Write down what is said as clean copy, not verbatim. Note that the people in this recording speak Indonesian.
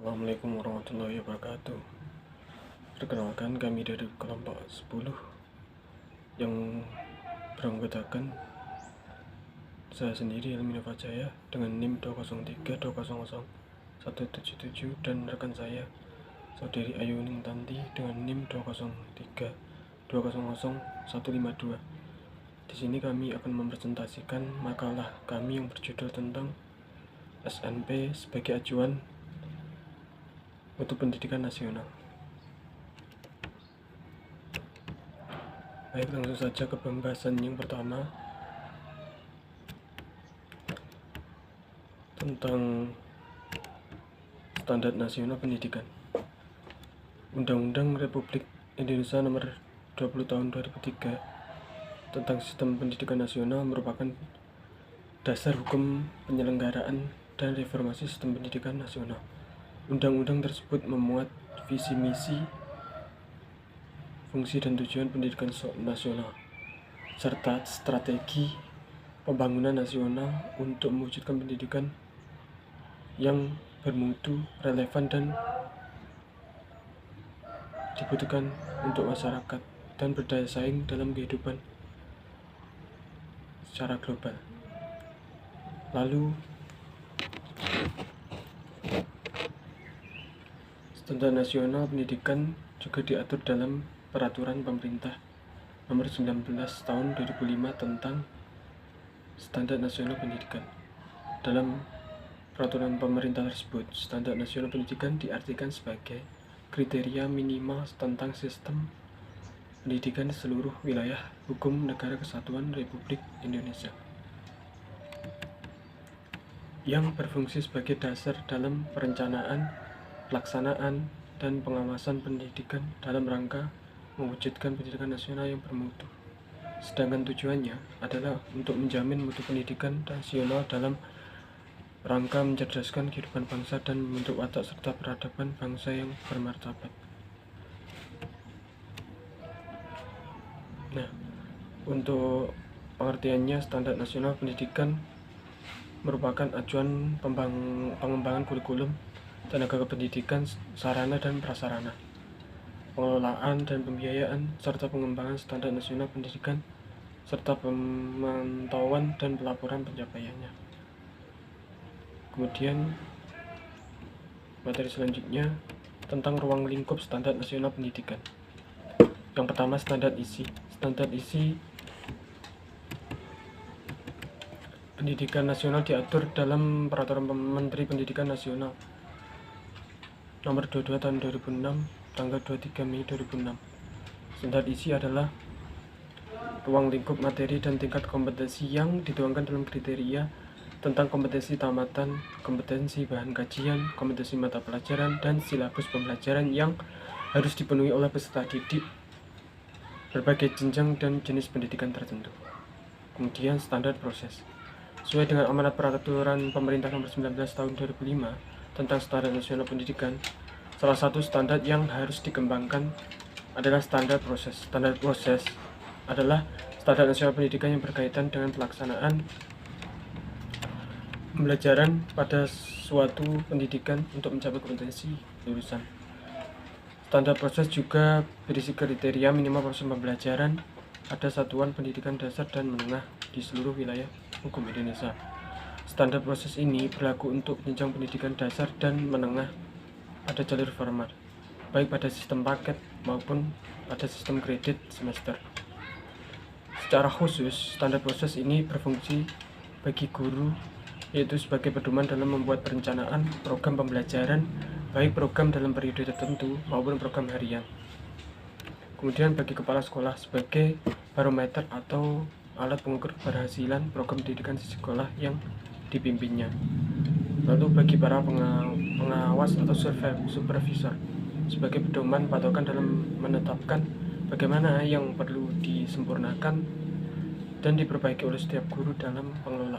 Assalamualaikum warahmatullahi wabarakatuh. Perkenalkan, kami dari kelompok 10 yang beranggotakan saya sendiri, Helmi Nova Jaya, dengan NIM 203200177, dan rekan saya saudari Ayuning Tanti dengan NIM 203200152. Di sini kami akan mempresentasikan makalah kami yang berjudul tentang SNP sebagai acuan untuk pendidikan nasional. Baik, langsung saja ke pembahasan yang pertama tentang standar nasional pendidikan. Undang-Undang Republik Indonesia Nomor 20 Tahun 2003 tentang Sistem Pendidikan Nasional merupakan dasar hukum penyelenggaraan dan reformasi sistem pendidikan nasional. Undang-undang tersebut memuat visi misi, fungsi dan tujuan pendidikan nasional, serta strategi pembangunan nasional untuk mewujudkan pendidikan yang bermutu, relevan, dan dibutuhkan untuk masyarakat dan berdaya saing dalam kehidupan secara global. Lalu, standar nasional pendidikan juga diatur dalam Peraturan Pemerintah Nomor 19 Tahun 2005 tentang Standar Nasional Pendidikan. Dalam peraturan pemerintah tersebut, standar nasional pendidikan diartikan sebagai kriteria minimal tentang sistem pendidikan di seluruh wilayah hukum Negara Kesatuan Republik Indonesia, yang berfungsi sebagai dasar dalam perencanaan, pelaksanaan, dan pengawasan pendidikan dalam rangka mewujudkan pendidikan nasional yang bermutu. Sedangkan tujuannya adalah untuk menjamin mutu pendidikan nasional dalam rangka mencerdaskan kehidupan bangsa dan membentuk watak serta peradaban bangsa yang bermartabat. Nah, untuk pengertiannya, standar nasional pendidikan merupakan acuan pengembangan kurikulum, tenaga kependidikan, sarana dan prasarana, pengelolaan dan pembiayaan, serta pengembangan standar nasional pendidikan, serta pemantauan dan pelaporan pencapaiannya. Kemudian materi selanjutnya tentang ruang lingkup standar nasional pendidikan. Yang pertama, standar isi. Standar isi pendidikan nasional diatur dalam Peraturan Menteri Pendidikan Nasional Nomor 22 Tahun 2006, tanggal 23 Mei 2006. Standar isi adalah ruang lingkup materi dan tingkat kompetensi yang dituangkan dalam kriteria tentang kompetensi tamatan, kompetensi bahan kajian, kompetensi mata pelajaran, dan silabus pembelajaran yang harus dipenuhi oleh peserta didik berbagai jenjang dan jenis pendidikan tertentu. Kemudian standar proses. Sesuai dengan amanat Peraturan Pemerintah Nomor 19 Tahun 2005 tentang Standar Nasional Pendidikan, salah satu standar yang harus dikembangkan adalah standar proses. Standar proses adalah standar nasional pendidikan yang berkaitan dengan pelaksanaan pembelajaran pada suatu pendidikan untuk mencapai kompetensi lulusan. Standar proses juga berisi kriteria minimal proses pembelajaran pada satuan pendidikan dasar dan menengah di seluruh wilayah hukum Indonesia. Standar proses ini berlaku untuk jenjang pendidikan dasar dan menengah pada jalur formal, baik pada sistem paket maupun pada sistem kredit semester. Secara khusus, standar proses ini berfungsi bagi guru, yaitu sebagai pedoman dalam membuat perencanaan program pembelajaran, baik program dalam periode tertentu maupun program harian. Kemudian bagi kepala sekolah sebagai barometer atau alat pengukur keberhasilan program pendidikan di sekolah yang dipimpinnya. Lalu bagi para pengawas atau supervisor sebagai pedoman patokan dalam menetapkan bagaimana yang perlu disempurnakan dan diperbaiki oleh setiap guru dalam pengelolaan